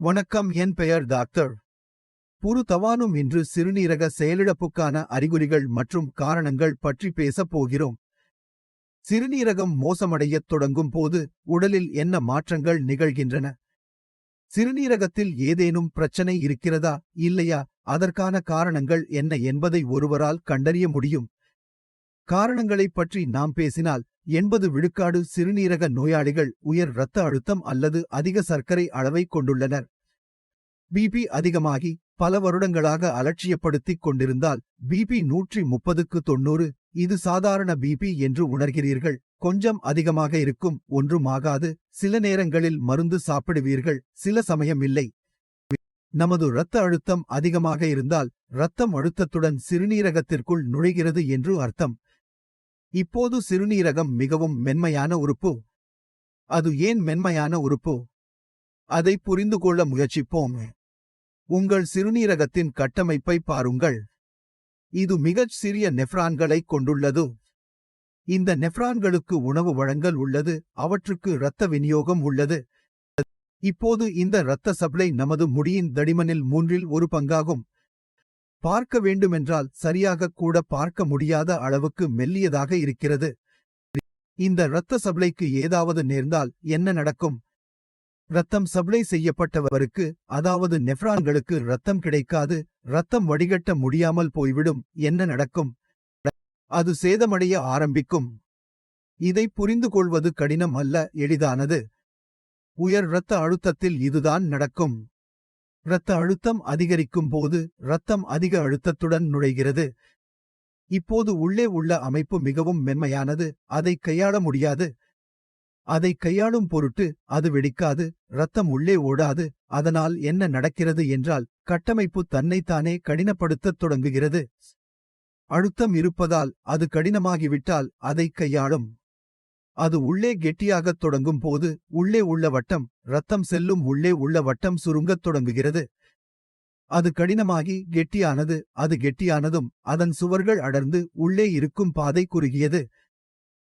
வணக்கம், என் பெயர் டாக்டர் புரு தவானும். இன்று சிறுநீரக செயலிழப்புக்கான அறிகுறிகள் மற்றும் காரணங்கள் பற்றி பேசப் போகிறோம். சிறுநீரகம் மோசமடையத் தொடங்கும் போது உடலில் என்ன மாற்றங்கள் நிகழ்கின்றன? சிறுநீரகத்தில் ஏதேனும் பிரச்சனை இருக்கிறதா இல்லையா? அதற்கான காரணங்கள் என்ன என்பதை ஒருவரால் கண்டறிய முடியும். காரணங்களைப் பற்றி நாம் பேசினால் 80 விழுக்காடு சிறுநீரக நோயாளிகள் உயர் இரத்த அழுத்தம் அல்லது அதிக சர்க்கரை அளவை கொண்டுள்ளனர். பிபி அதிகமாகி பல வருடங்களாக அலட்சியப்படுத்திக் கொண்டிருந்தால் பிபி 130க்கு 90, இது சாதாரண பிபி என்று உணர்கிறீர்கள். கொஞ்சம் அதிகமாக இருக்கும், ஒன்றும் ஆகாது. சில நேரங்களில் மருந்து சாப்பிடுவீர்கள், சில சமயம் இல்லை. நமது இரத்த அழுத்தம் அதிகமாக இருந்தால் இரத்தம் அழுத்தத்துடன் சிறுநீரகத்திற்குள் நுழைகிறது என்று அர்த்தம். இப்போது சிறுநீரகம் மிகவும் மென்மையான உறுப்பு. அது ஏன் மென்மையான உறுப்பு? அதை புரிந்து கொள்ள முயற்சிப்போம். உங்கள் சிறுநீரகத்தின் கட்டமைப்பை பாருங்கள். இது மிகச் சிறிய நெஃப்ரான்களைக் கொண்டுள்ளது. இந்த நெஃப்ரான்களுக்கு உணவு வழங்கல் உள்ளது, அவற்றுக்கு இரத்த விநியோகம் உள்ளது. இப்போது இந்த இரத்த சப்ளை நமது முடியின் தடிமனில் 1/3 பங்காகும். பார்க்க வேண்டுமென்றால் சரியாக கூட பார்க்க முடியாத அளவுக்கு மெல்லியதாக இருக்கிறது. இந்த இரத்த சப்ளைக்கு ஏதாவது நேர்ந்தால் என்ன நடக்கும்? இரத்தம் சப்ளை செய்யப்பட்டவருக்கு, அதாவது நெஃப்ரான்களுக்கு இரத்தம் கிடைக்காது, இரத்தம் வடிகட்ட முடியாமல் போய்விடும். என்ன நடக்கும்? அது சேதமடைய ஆரம்பிக்கும். இதை புரிந்து கொள்வது கடினம் அல்ல, எளிதானது. உயர் இரத்த அழுத்தத்தில் இதுதான் நடக்கும். இரத்த அழுத்தம் அதிகரிக்கும் போது இரத்தம் அதிக அழுத்தத்துடன் நுழைகிறது. இப்போது உள்ளே உள்ள அமைப்பு மிகவும் மென்மையானது, அதை கையாள முடியாது. அதை கையாளும் பொருட்டு அது வெடிக்காது, இரத்தம் உள்ளே ஓடாது. அதனால் என்ன நடக்கிறது என்றால், கட்டமைப்பு தன்னைத்தானே கடினப்படுத்தத் தொடங்குகிறது. அழுத்தம் இருப்பதால் அது கடினமாகிவிட்டால் அதை கையாளும். அது உள்ளே கெட்டியாகத் தொடங்கும் போது உள்ளே உள்ள வட்டம், இரத்தம் செல்லும் உள்ளே உள்ள வட்டம் சுருங்கத் தொடங்குகிறது. அது கடினமாகி கெட்டியானது. அது கெட்டியானதும் அதன் சுவர்கள் அடர்ந்து உள்ளே இருக்கும் பாதை குறுகியது.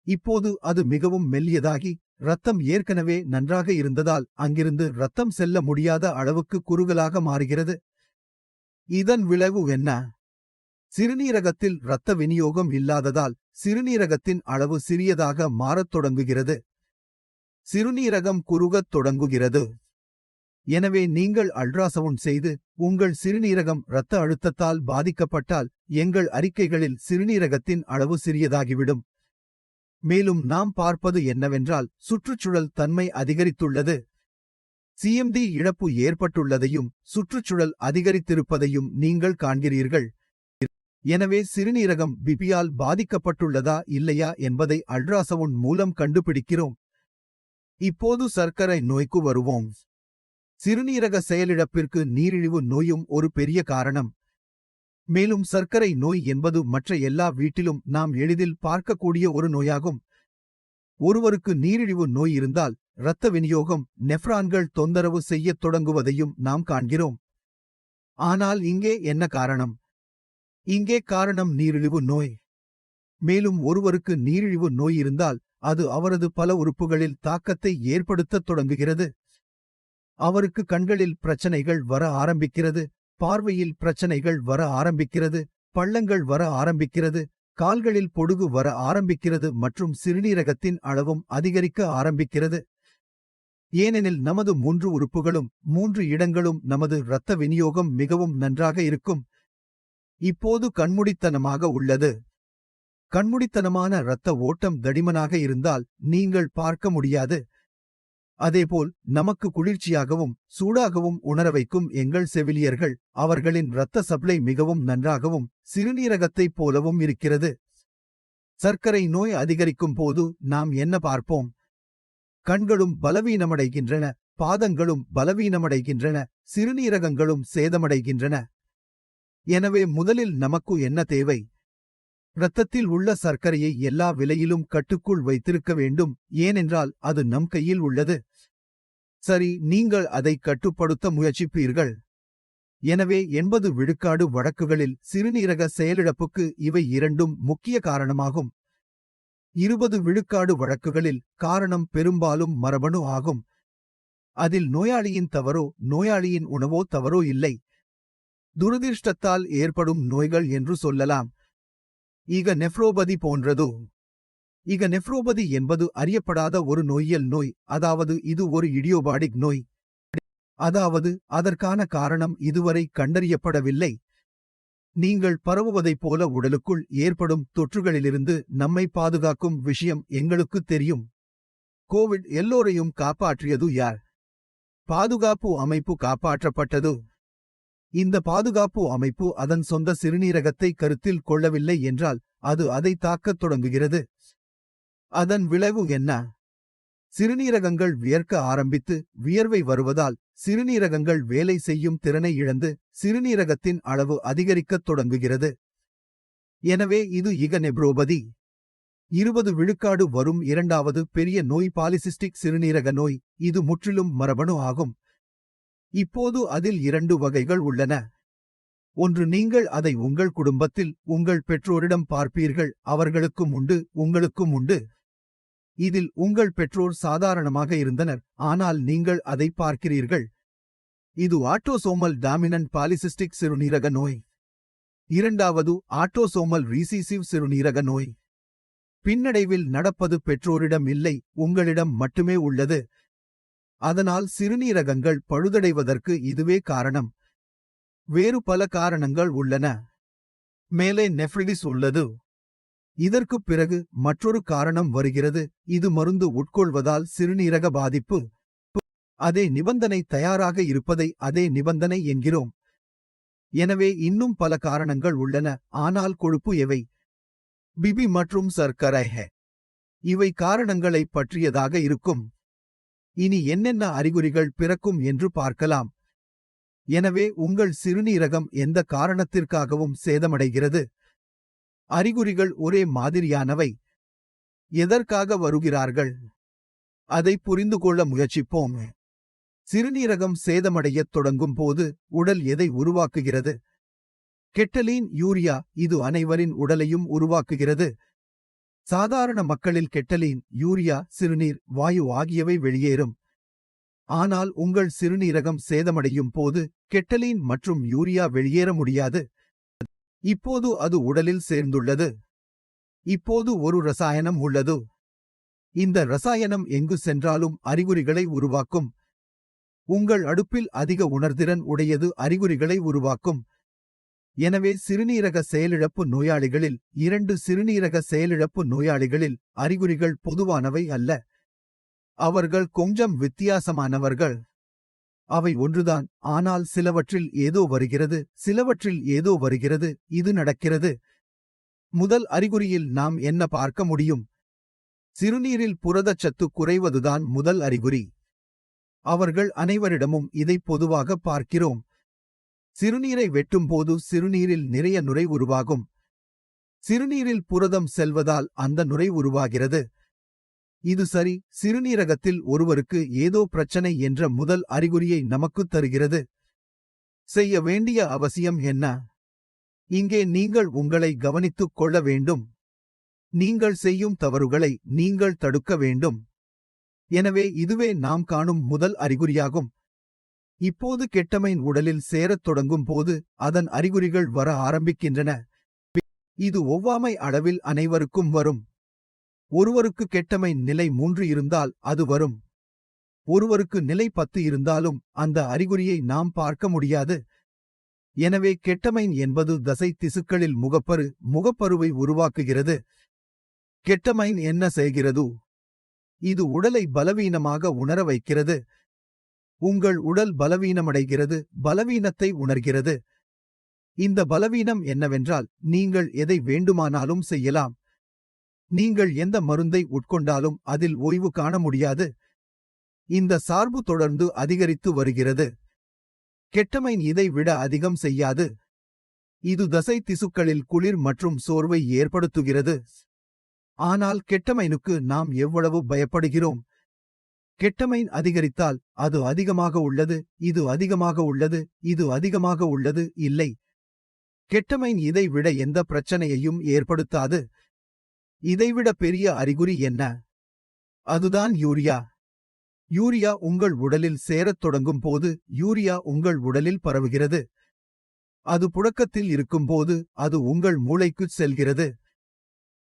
இப்போது அது மிகவும் மெல்லியதாகி, இரத்தம் ஏற்கனவே நன்றாக இருந்ததால் அங்கிருந்து இரத்தம் செல்ல முடியாத அளவுக்கு குறுகலாக மாறுகிறது. இதன் விளைவு என்ன? சிறுநீரகத்தில் இரத்த விநியோகம் இல்லாததால் சிறுநீரகத்தின் அளவு சிறியதாக மாறத் தொடங்குகிறது. சிறுநீரகம் குறுகத் தொடங்குகிறது. எனவே நீங்கள் அல்ட்ராசவுண்ட் செய்து உங்கள் சிறுநீரகம் இரத்த அழுத்தத்தால் பாதிக்கப்பட்டால் எங்கள் அறிக்கைகளில் சிறுநீரகத்தின் அளவு சிறியதாகிவிடும். மேலும் நாம் பார்ப்பது என்னவென்றால், சுற்றுச்சூழல் தன்மை அதிகரித்துள்ளது. சிஎம்டி இழப்பு ஏற்பட்டுள்ளதையும் சுற்றுச்சூழல் அதிகரித்திருப்பதையும் நீங்கள் காண்கிறீர்கள். எனவே சிறுநீரகம் பிபியால் பாதிக்கப்பட்டுள்ளதா இல்லையா என்பதை அல்ட்ராசவுண்ட் மூலம் கண்டுபிடிக்கிறோம். இப்போது சர்க்கரை நோய்க்கு வருவோம். சிறுநீரக செயலிழப்பிற்கு நீரிழிவு நோயும் ஒரு பெரிய காரணம். மேலும் சர்க்கரை நோய் என்பது மற்ற எல்லா வீட்டிலும் நாம் எளிதில் பார்க்கக்கூடிய ஒரு நோயாகும். ஒருவருக்கு நீரிழிவு நோய் இருந்தால் இரத்த விநியோகம், நெஃப்ரான்கள் தொந்தரவு செய்யத் தொடங்குவதையும் நாம் காண்கிறோம். ஆனால் இங்கே என்ன காரணம்? இங்கே காரணம் நீரிழிவு நோய். மேலும் ஒருவருக்கு நீரிழிவு நோய் இருந்தால் அது அவரது பல உறுப்புகளில் தாக்கத்தை ஏற்படுத்தத் தொடங்குகிறது. அவருக்கு கண்களில் பிரச்சனைகள் வர ஆரம்பிக்கிறது, பார்வையில் பிரச்சனைகள் வர ஆரம்பிக்கிறது, பள்ளங்கள் வர ஆரம்பிக்கிறது, கால்களில் பொடுகு வர ஆரம்பிக்கிறது மற்றும் சிறுநீரகத்தின் அளவும் அதிகரிக்க ஆரம்பிக்கிறது. ஏனெனில் நமது 3 உறுப்புகளும் 3 இடங்களும் நமது இரத்த விநியோகம் மிகவும் நன்றாக இருக்கும். இப்போது கண்மூடித்தனமாக உள்ளது. கண்மூடித்தனமான இரத்த ஓட்டம் தடிமனாக இருந்தால் நீங்கள் பார்க்க முடியாது. அதேபோல் நமக்கு குளிர்ச்சியாகவும் சூடாகவும் உணர வைக்கும் எங்கள் செவிலியர்கள், அவர்களின் இரத்த சப்ளை மிகவும் நன்றாகவும் சிறுநீரகத்தைப் போலவும் இருக்கிறது. சர்க்கரை நோய் அதிகரிக்கும் போது நாம் என்ன பார்ப்போம்? கண்களும் பலவீனமடைகின்றன, பாதங்களும் பலவீனமடைகின்றன, சிறுநீரகங்களும் சேதமடைகின்றன. எனவே முதலில் நமக்கு என்ன தேவை? இரத்தத்தில் உள்ள சர்க்கரையை எல்லா விலையிலும் கட்டுக்குள் வைத்திருக்க வேண்டும், ஏனென்றால் அது நம் கையில் உள்ளது. சரி, நீங்கள் அதை கட்டுப்படுத்த முயற்சிப்பீர்கள். எனவே 80 விழுக்காடு வழக்குகளில் சிறுநீரக செயலிழப்புக்கு இவை இரண்டும் முக்கிய காரணமாகும். 20 விழுக்காடு வழக்குகளில் காரணம் பெரும்பாலும் மரபணு ஆகும். அதில் நோயாளியின் தவறோ நோயாளியின் உணவோ தவறோ இல்லை. துரதிர்ஷ்டத்தால் ஏற்படும் நோய்கள் என்று சொல்லலாம். ஈக நெஃப்ரோபதி போன்றதோ. ஈக நெஃப்ரோபதி என்பது அறியப்படாத ஒரு நோயியல் நோய், அதாவது இது ஒரு இடியோபாடிக் நோய். அதாவது அதற்கான காரணம் இதுவரை கண்டறியப்படவில்லை. நீங்கள் பரவுவதைப் போல உடலுக்குள் ஏற்படும் தொற்றுகளிலிருந்து நம்மை பாதுகாக்கும் விஷயம் எங்களுக்குத் தெரியும். கோவிட் எல்லோரையும் காப்பாற்றியது யார்? பாதுகாப்பு அமைப்பு காப்பாற்றப்பட்டது. இந்த பாதுகாப்பு அமைப்பு அதன் சொந்த சிறுநீரகத்தை கருத்தில் கொள்ளவில்லை என்றால் அது அதை தாக்கத் தொடங்குகிறது. அதன் விளைவு என்ன? சிறுநீரகங்கள் வியர்க்க ஆரம்பித்து வியர்வை வருவதால் சிறுநீரகங்கள் வேலை செய்யும் திறனை இழந்து சிறுநீரகத்தின் அளவு அதிகரிக்கத் தொடங்குகிறது. எனவே இது ஈக நெஃப்ரோபதி. 20 விழுக்காடு வரும் இரண்டாவது பெரிய நோய் பாலிசிஸ்டிக் சிறுநீரக நோய். இது முற்றிலும் மரபணு ஆகும். இப்போது அதில் 2 வகைகள் உள்ளன. ஒன்று, நீங்கள் அதை உங்கள் குடும்பத்தில் உங்கள் பெற்றோரிடம் பார்ப்பீர்கள், அவர்களுக்கும் உண்டு, உங்களுக்கும் உண்டு. இதில் உங்கள் பெற்றோர் சாதாரணமாக இருந்தனர், ஆனால் நீங்கள் அதை பார்க்கிறீர்கள். இது ஆட்டோசோமல் டாமினன்ட் பாலிசிஸ்டிக் சிறுநீரக நோய். இரண்டாவது ஆட்டோசோமல் ரீசீசிவ் சிறுநீரக நோய். பின்னடைவில் நடப்பது பெற்றோரிடம் இல்லை, உங்களிடம் மட்டுமே உள்ளது. அதனால் சிறுநீரகங்கள் பழுதடைவதற்கு இதுவே காரணம். வேறு பல காரணங்கள் உள்ளன. மேலே நெஃப்ரிடிஸ் உள்ளது. இதற்குப் பிறகு மற்றொரு காரணம் வருகிறது. இது மருந்து உட்கொள்வதால் சிறுநீரக பாதிப்பு. அதே நிபந்தனை தயாராக இருப்பதை அதே நிபந்தனை என்கிறோம். எனவே இன்னும் பல காரணங்கள் உள்ளன, ஆனால் கொழுப்பு எவை? பிபி மற்றும் சர்க்கரை. இவை காரணங்களைப் பற்றியதாக இருக்கும். இனி என்னென்ன அறிகுறிகள் பிறக்கும் என்று பார்க்கலாம். எனவே உங்கள் சிறுநீரகம் எந்த காரணத்திற்காகவும் சேதமடைகிறது. அறிகுறிகள் ஒரே மாதிரியானவை. எதற்காக வருகிறார்கள்? அதை புரிந்து கொள்ள முயற்சிப்போம். சிறுநீரகம் சேதமடையத் தொடங்கும் போது உடல் எதை உருவாக்குகிறது? கெட்டலீன், யூரியா. இது அனைவரின் உடலையும் உருவாக்குகிறது. சாதாரண மக்களில் கெட்டலீன், யூரியா, சிறுநீர், வாயு ஆகியவை வெளியேறும். ஆனால் உங்கள் சிறுநீரகம் சேதமடையும் போது கெட்டலீன் மற்றும் யூரியா வெளியேற முடியாது. இப்போது அது உடலில் சேர்ந்துள்ளது. இப்போது ஒரு ரசாயனம் உள்ளது. இந்த ரசாயனம் எங்கு சென்றாலும் அறிகுறிகளை உருவாக்கும். உங்கள் அடுப்பில் அதிக உணர்திறன் உடையது அறிகுறிகளை உருவாக்கும். எனவே சிறுநீரக செயலிழப்பு நோயாளிகளில் 2 சிறுநீரக செயலிழப்பு நோயாளிகளில் அறிகுறிகள் பொதுவானவை அல்ல. அவர்கள் கொஞ்சம் வித்தியாசமானவர்கள். அவை ஒன்றுதான், ஆனால் சிலவற்றில் ஏதோ வருகிறது, சிலவற்றில் ஏதோ வருகிறது. இது நடக்கிறது. முதல் அறிகுறியில் நாம் என்ன பார்க்க முடியும்? சிறுநீரில் புரதச்சத்து குறைவதுதான் முதல் அறிகுறி. அவர்கள் அனைவரிடமும் இதை பொதுவாக பார்க்கிறோம். சிறுநீரை வெட்டும்போது சிறுநீரில் நிறைய நுரை உருவாகும். சிறுநீரில் புரதம் செல்வதால் அந்த நுரை உருவாகிறது. இது சரி, சிறுநீரகத்தில் ஒருவருக்கு ஏதோ பிரச்சனை என்ற முதல் அறிகுறியை நமக்குத் தருகிறது. செய்ய வேண்டிய அவசியம் என்ன? இங்கே நீங்கள் உங்களை கவனித்துக் கொள்ள வேண்டும். நீங்கள் செய்யும் தவறுகளை நீங்கள் தடுக்க வேண்டும். எனவே இதுவே நாம் காணும் முதல் அறிகுறியாகும். இப்போது கெட்டமைன் உடலில் சேரத் தொடங்கும் போது அதன் அறிகுறிகள் வர ஆரம்பிக்கின்றன. இது ஒவ்வாமை அளவில் அனைவருக்கும் வரும். ஒருவருக்கு கெட்டமைன் நிலை 3 இருந்தால் அது வரும். ஒருவருக்கு நிலை 10 இருந்தாலும் அந்த அறிகுறியை நாம் பார்க்க முடியாது. எனவே கெட்டமைன் என்பது தசை திசுக்களில் முகப்பருவை உருவாக்குகிறது. கெட்டமைன் என்ன செய்கிறது? இது உடலை பலவீனமாக உணர வைக்கிறது. உங்கள் உடல் பலவீனமடைகிறது, பலவீனத்தை உணர்கிறது. இந்த பலவீனம் என்னவென்றால் நீங்கள் எதை வேண்டுமானாலும் செய்யலாம். நீங்கள் எந்த மருந்தை உட்கொண்டாலும் அதில் ஓய்வு காண முடியாது. இந்த சார்பு தொடர்ந்து அதிகரித்து வருகிறது. கெட்டமைன் இதை விட அதிகம் செய்யாது. இது தசை திசுக்களில் குளிர் மற்றும் சோர்வை ஏற்படுத்துகிறது. ஆனால் கெட்டமைனுக்கு நாம் எவ்வளவு பயப்படுகிறோம்? கெட்டமைன் அதிகரித்தால் அது அதிகமாக உள்ளது, இது அதிகமாக உள்ளது, இது அதிகமாக உள்ளது. இல்லை, கெட்டமைன் இதை விட எந்த பிரச்சனையையும் ஏற்படுத்தாது. இதைவிட பெரிய அறிகுறி என்ன? அதுதான் யூரியா. யூரியா உங்கள் உடலில் சேரத் தொடங்கும் போது யூரியா உங்கள் உடலில் பரவுகிறது. அது புழக்கத்தில் இருக்கும்போது அது உங்கள் மூளைக்குச் செல்கிறது.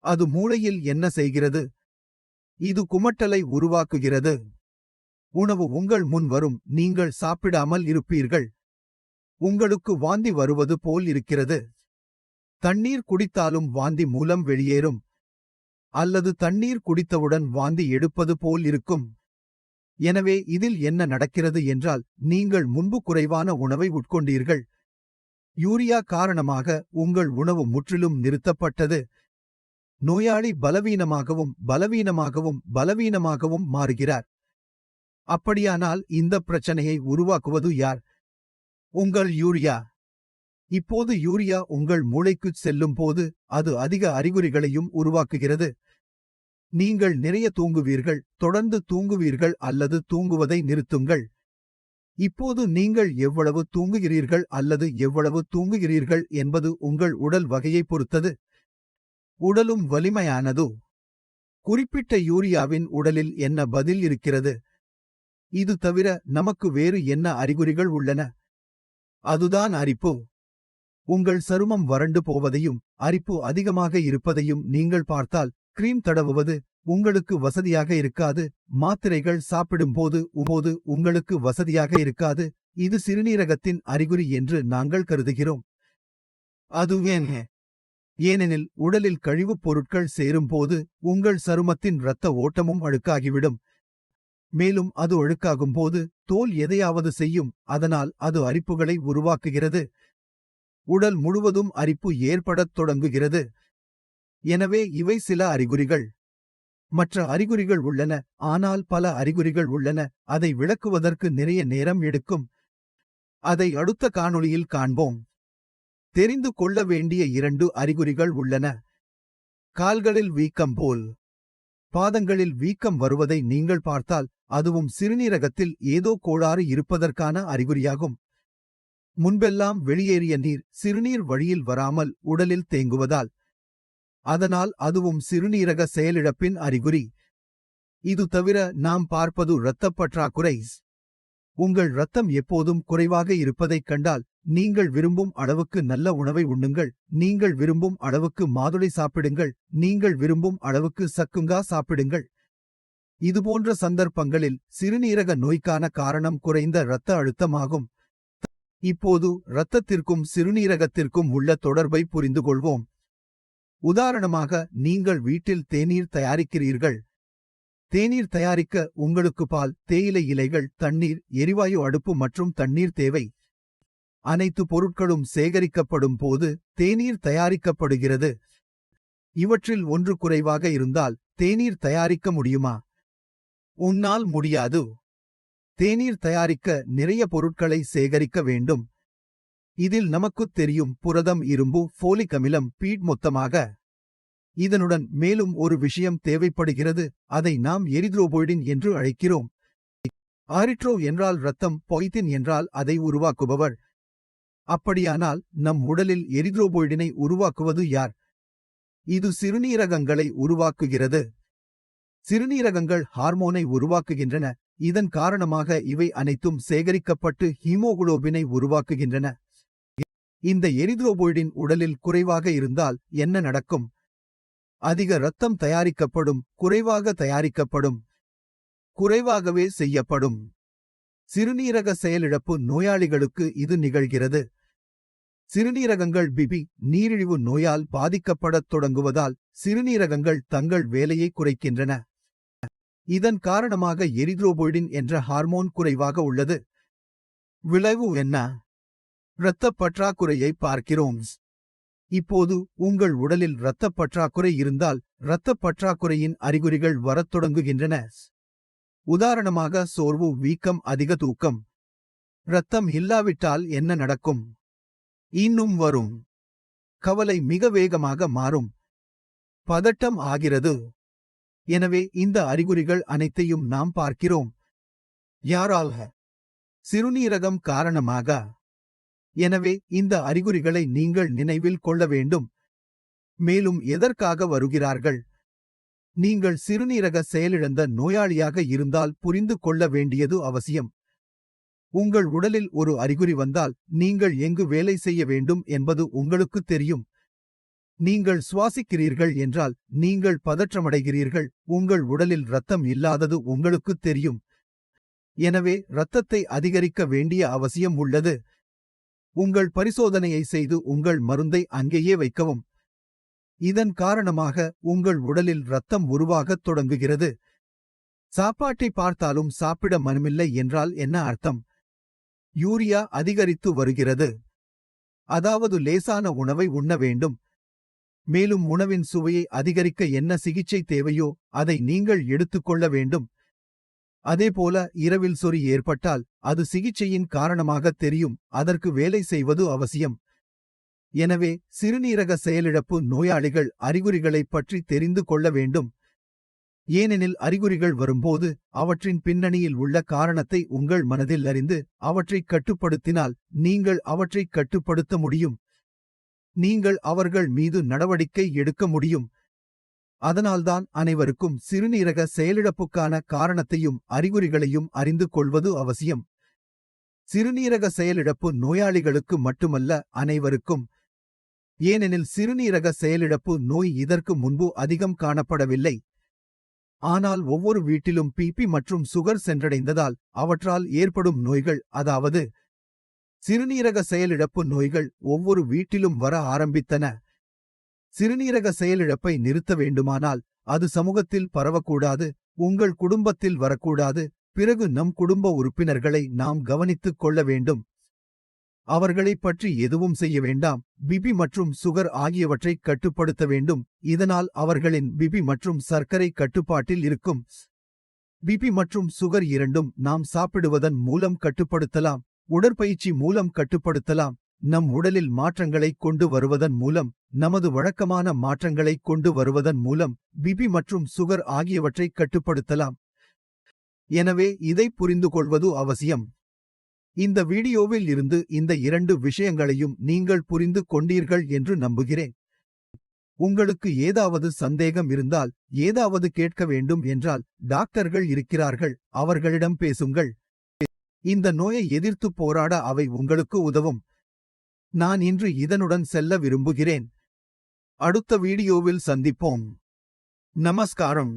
அது மூளையில் என்ன செய்கிறது? இது குமட்டலை உருவாக்குகிறது. உணவு உங்கள் முன் வரும், நீங்கள் சாப்பிடாமல் இருப்பீர்கள். உங்களுக்கு வாந்தி வருவது போல் இருக்கிறது. தண்ணீர் குடித்தாலும் வாந்தி மூலம் வெளியேறும். அல்லது தண்ணீர் குடித்தவுடன் வாந்தி எடுப்பது போல் இருக்கும். எனவே இதில் என்ன நடக்கிறது என்றால், நீங்கள் முன்பு குறைவான உணவை உட்கொண்டீர்கள். யூரியா காரணமாக உங்கள் உணவு முற்றிலும் நிறுத்தப்பட்டது. நோயாளி பலவீனமாகவும் பலவீனமாகவும் பலவீனமாகவும் மாறுகிறார். அப்படியானால் இந்த பிரச்சனையை உருவாக்குவது யார்? உங்கள் யூரியா. இப்போது யூரியா உங்கள் மூளைக்குச் செல்லும் போது அது அதிக அறிகுறிகளையும் உருவாக்குகிறது. நீங்கள் நிறைய தூங்குவீர்கள், தொடர்ந்து தூங்குவீர்கள் அல்லது தூங்குவதை நிறுத்துங்கள். இப்போது நீங்கள் எவ்வளவு தூங்குகிறீர்கள் அல்லது எவ்வளவு தூங்குகிறீர்கள் என்பது உங்கள் உடல் வகையை பொறுத்தது. உடலும் வலிமையானது. குறிப்பிட்ட யூரியாவின் உடலில் என்ன பதில் இருக்கிறது? இது தவிர நமக்கு வேறு என்ன அறிகுறிகள் உள்ளன? அதுதான் அரிப்பு. உங்கள் சருமம் வறண்டு போவதையும் அரிப்பு அதிகமாக இருப்பதையும் நீங்கள் பார்த்தால், கிரீம் தடவுவது உங்களுக்கு வசதியாக இருக்காது. மாத்திரைகள் சாப்பிடும்போது உங்களுக்கு வசதியாக இருக்காது. இது சிறுநீரகத்தின் அறிகுறி என்று நாங்கள் கருதுகிறோம். அது ஏன்? ஏனெனில் உடலில் கழிவுப் பொருட்கள் சேரும்போது உங்கள் சருமத்தின் இரத்த ஓட்டமும் அழுக்காகிவிடும். மேலும் அது அழுக்காகும்போது தோல் எதையாவது செய்யும், அதனால் அது அரிப்புகளை உருவாக்குகிறது. உடல் முழுவதும் அரிப்பு ஏற்படத் தொடங்குகிறது. எனவே இவை சில அறிகுறிகள். மற்ற அறிகுறிகள் உள்ளன, ஆனால் பல அறிகுறிகள் உள்ளன. அதை விளக்குவதற்கு நிறைய நேரம் எடுக்கும். அதை அடுத்த காணொளியில் காண்போம். தெரிந்து கொள்ள வேண்டிய 2 அறிகுறிகள் உள்ளன. கால்களில் வீக்கம் போல். பாதங்களில் வீக்கம் வருவதை நீங்கள் பார்த்தால், அதுவும் சிறுநீரகத்தில் ஏதோ கோளாறு இருப்பதற்கான அறிகுறியாகும். முன்பெல்லாம் வெளியேறிய நீர் சிறுநீர் வழியில் வராமல் உடலில் தேங்குவதால். அதனால் அதுவும் சிறுநீரக செயலிழப்பின் அறிகுறி. இது தவிர நாம் பார்ப்பது இரத்தப் பற்றாக்குறை. உங்கள் இரத்தம் எப்போதும் குறைவாக இருப்பதைக் கண்டால், நீங்கள் விரும்பும் அளவுக்கு நல்ல உணவை உண்ணுங்கள். நீங்கள் விரும்பும் அளவுக்கு மாதுளை சாப்பிடுங்கள். நீங்கள் விரும்பும் அளவுக்கு சக்குங்கா சாப்பிடுங்கள். இதுபோன்ற சந்தர்ப்பங்களில் சிறுநீரக நோய்க்கான காரணம் குறைந்த இரத்த அழுத்தமாகும். இப்போது இரத்தத்திற்கும் சிறுநீரகத்திற்கும் உள்ள தொடர்பை புரிந்துகொள்வோம். உதாரணமாக, நீங்கள் வீட்டில் தேநீர் தயாரிக்கிறீர்கள். தேநீர் தயாரிக்க உங்களுக்கு பால், தேயிலை இலைகள், தண்ணீர், எரிவாயு அடுப்பு மற்றும் தண்ணீர் தேவை. அனைத்து பொருட்களும் சேகரிக்கப்படும் போது தேநீர் தயாரிக்கப்படுகிறது. இவற்றில் ஒன்று குறைவாக இருந்தால் தேநீர் தயாரிக்க முடியுமா? உன்னால் முடியாது. தேநீர் தயாரிக்க நிறைய பொருட்களை சேகரிக்க வேண்டும். இதில் நமக்குத் தெரியும் புரதம், இரும்பு, ஃபோலிக் அமிலம், பீட் மொத்தமாக. இதனுடன் மேலும் ஒரு விஷயம் தேவைப்படுகிறது. அதை நாம் எரித்ரோபோய்டின் என்று அழைக்கிறோம். ஆரிட்ரோ என்றால் இரத்தம், பொய்தின் என்றால் அதை உருவாக்குபவர். அப்படியானால் நம் உடலில் எரித்ரோபோய்டினை உருவாக்குவது யார்? இது சிறுநீரகங்களை உருவாக்குகிறது. சிறுநீரகங்கள் ஹார்மோனை உருவாக்குகின்றன. இதன் காரணமாக இவை அனைத்தும் சேகரிக்கப்பட்டு ஹீமோகுளோபினை உருவாக்குகின்றன. இந்த எரித்ரோபோய்டின் உடலில் குறைவாக இருந்தால் என்ன நடக்கும்? அதிக இரத்தம் தயாரிக்கப்படும், குறைவாக தயாரிக்கப்படும், குறைவாகவே செய்யப்படும். சிறுநீரக செயலிழப்பு நோயாளிகளுக்கு இது நிகழ்கிறது. சிறுநீரகங்கள் நீரிழிவு நோயால் பாதிக்கப்படத் தொடங்குவதால் சிறுநீரகங்கள் தங்கள் வேலையை குறைக்கின்றன. இதன் காரணமாக எரித்ரோபோய்டின் என்ற ஹார்மோன் குறைவாக உள்ளது. விளைவு என்ன? இரத்தப் பற்றாக்குறையை பார்க்கிறோம். இப்போது உங்கள் உடலில் இரத்தப் பற்றாக்குறை இருந்தால் இரத்தப் பற்றாக்குறையின் அறிகுறிகள் வரத் தொடங்குகின்றன. உதாரணமாக சோர்வு, வீக்கம், அதிக தூக்கம். இரத்தம் இல்லாவிட்டால் என்ன நடக்கும்? இன்னும் வரும். கவலை மிக வேகமாக மாறும். பதட்டம் ஆகிறது. எனவே இந்த அறிகுறிகள் அனைத்தையும் நாம் பார்க்கிறோம். யாரால்? சிறுநீரகம் காரணமாக. எனவே இந்த அறிகுறிகளை நீங்கள் நினைவில் கொள்ள வேண்டும். மேலும் எதற்காக வருகிறார்கள்? நீங்கள் சிறுநீரக செயலிழந்த நோயாளியாக இருந்தால் புரிந்து கொள்ள வேண்டியது அவசியம். உங்கள் உடலில் ஒரு அறிகுறி வந்தால் நீங்கள் எங்கு வேலை செய்ய வேண்டும் என்பது உங்களுக்கு தெரியும். நீங்கள் சுவாசிக்கிறீர்கள் என்றால் நீங்கள் பதற்றமடைகிறீர்கள். உங்கள் உடலில் இரத்தம் இல்லாதது உங்களுக்கு தெரியும். எனவே இரத்தத்தை அதிகரிக்க வேண்டிய அவசியம் உள்ளது. உங்கள் பரிசோதனையை செய்து உங்கள் மருந்தை அங்கேயே வைக்கவும். இதன் காரணமாக உங்கள் உடலில் இரத்தம் உருவாகத் தொடங்குகிறது. சாப்பாட்டை பார்த்தாலும் சாப்பிட மனமில்லை என்றால் என்ன அர்த்தம்? யூரியா அதிகரித்து வருகிறது. அதாவது லேசான உணவை உண்ண வேண்டும். மேலும் உணவின் சுவையை அதிகரிக்க என்ன சிகிச்சை தேவையோ அதை நீங்கள் எடுத்துக்கொள்ள வேண்டும். அதேபோல இரவில் சொறி ஏற்பட்டால் அது சிகிச்சையின் காரணமாக தெரியும். அதற்கு வேலை செய்வது அவசியம். எனவே சிறுநீரக செயலிழப்பு நோயாளிகள் அறிகுறிகளைப் பற்றி தெரிந்து கொள்ள வேண்டும். ஏனெனில் அறிகுறிகள் வரும்போது அவற்றின் பின்னணியில் உள்ள காரணத்தை உங்கள் மனதில் அறிந்து அவற்றைக் கட்டுப்படுத்தினால் நீங்கள் அவற்றைக் கட்டுப்படுத்த முடியும். நீங்கள் அவர்கள் மீது நடவடிக்கை எடுக்க முடியும். அதனால்தான் அனைவருக்கும் சிறுநீரக செயலிழப்புக்கான காரணத்தையும் அறிகுறிகளையும் அறிந்து கொள்வது அவசியம். சிறுநீரக செயலிழப்பு நோயாளிகளுக்கு மட்டுமல்ல, அனைவருக்கும். ஏனெனில் சிறுநீரக செயலிழப்பு நோய் இதற்கு முன்பு அதிகம் காணப்படவில்லை. ஆனால் ஒவ்வொரு வீட்டிலும் பிபி மற்றும் சுகர் சென்றடைந்ததால் அவற்றால் ஏற்படும் நோய்கள், அதாவது சிறுநீரக செயலிழப்பு நோய்கள் ஒவ்வொரு வீட்டிலும் வர ஆரம்பித்தன. சிறுநீரக செயலிழப்பை நிறுத்த வேண்டுமானால் அது சமூகத்தில் பரவக்கூடாது, உங்கள் குடும்பத்தில் வரக்கூடாது. பிறகு நம் குடும்ப உறுப்பினர்களை நாம் கவனித்துக் கொள்ள வேண்டும். அவர்களைப் பற்றி எதுவும் செய்ய வேண்டாம். பிபி மற்றும் சுகர் ஆகியவற்றை கட்டுப்படுத்த வேண்டும். இதனால் அவர்களின் பிபி மற்றும் சர்க்கரை கட்டுப்பாட்டில் இருக்கும். பிபி மற்றும் சுகர் இரண்டும் நாம் சாப்பிடுவதன் மூலம் கட்டுப்படுத்தலாம். உடற்பயிற்சி மூலம் கட்டுப்படுத்தலாம். நம் உடலில் மாற்றங்களை கொண்டு வருவதன் மூலம், நமது வழக்கமான மாற்றங்களை கொண்டு வருவதன் மூலம் பிபி மற்றும் சுகர் ஆகியவற்றை கட்டுப்படுத்தலாம். எனவே இதை புரிந்து கொள்வது அவசியம். இந்த வீடியோவில் இருந்து இந்த 2 விஷயங்களையும் நீங்கள் புரிந்து கொண்டீர்கள் என்று நம்புகிறேன். உங்களுக்கு ஏதாவது சந்தேகம் இருந்தால், ஏதாவது கேட்க வேண்டும் என்றால் டாக்டர்கள் இருக்கிறார்கள், அவர்களிடம் பேசுங்கள். இந்த நோயை எதிர்த்து போராட அவை உங்களுக்கு உதவும். நான் இன்று இதனுடன் செல்ல விரும்புகிறேன். அடுத்த வீடியோவில் சந்திப்போம். நமஸ்காரம்.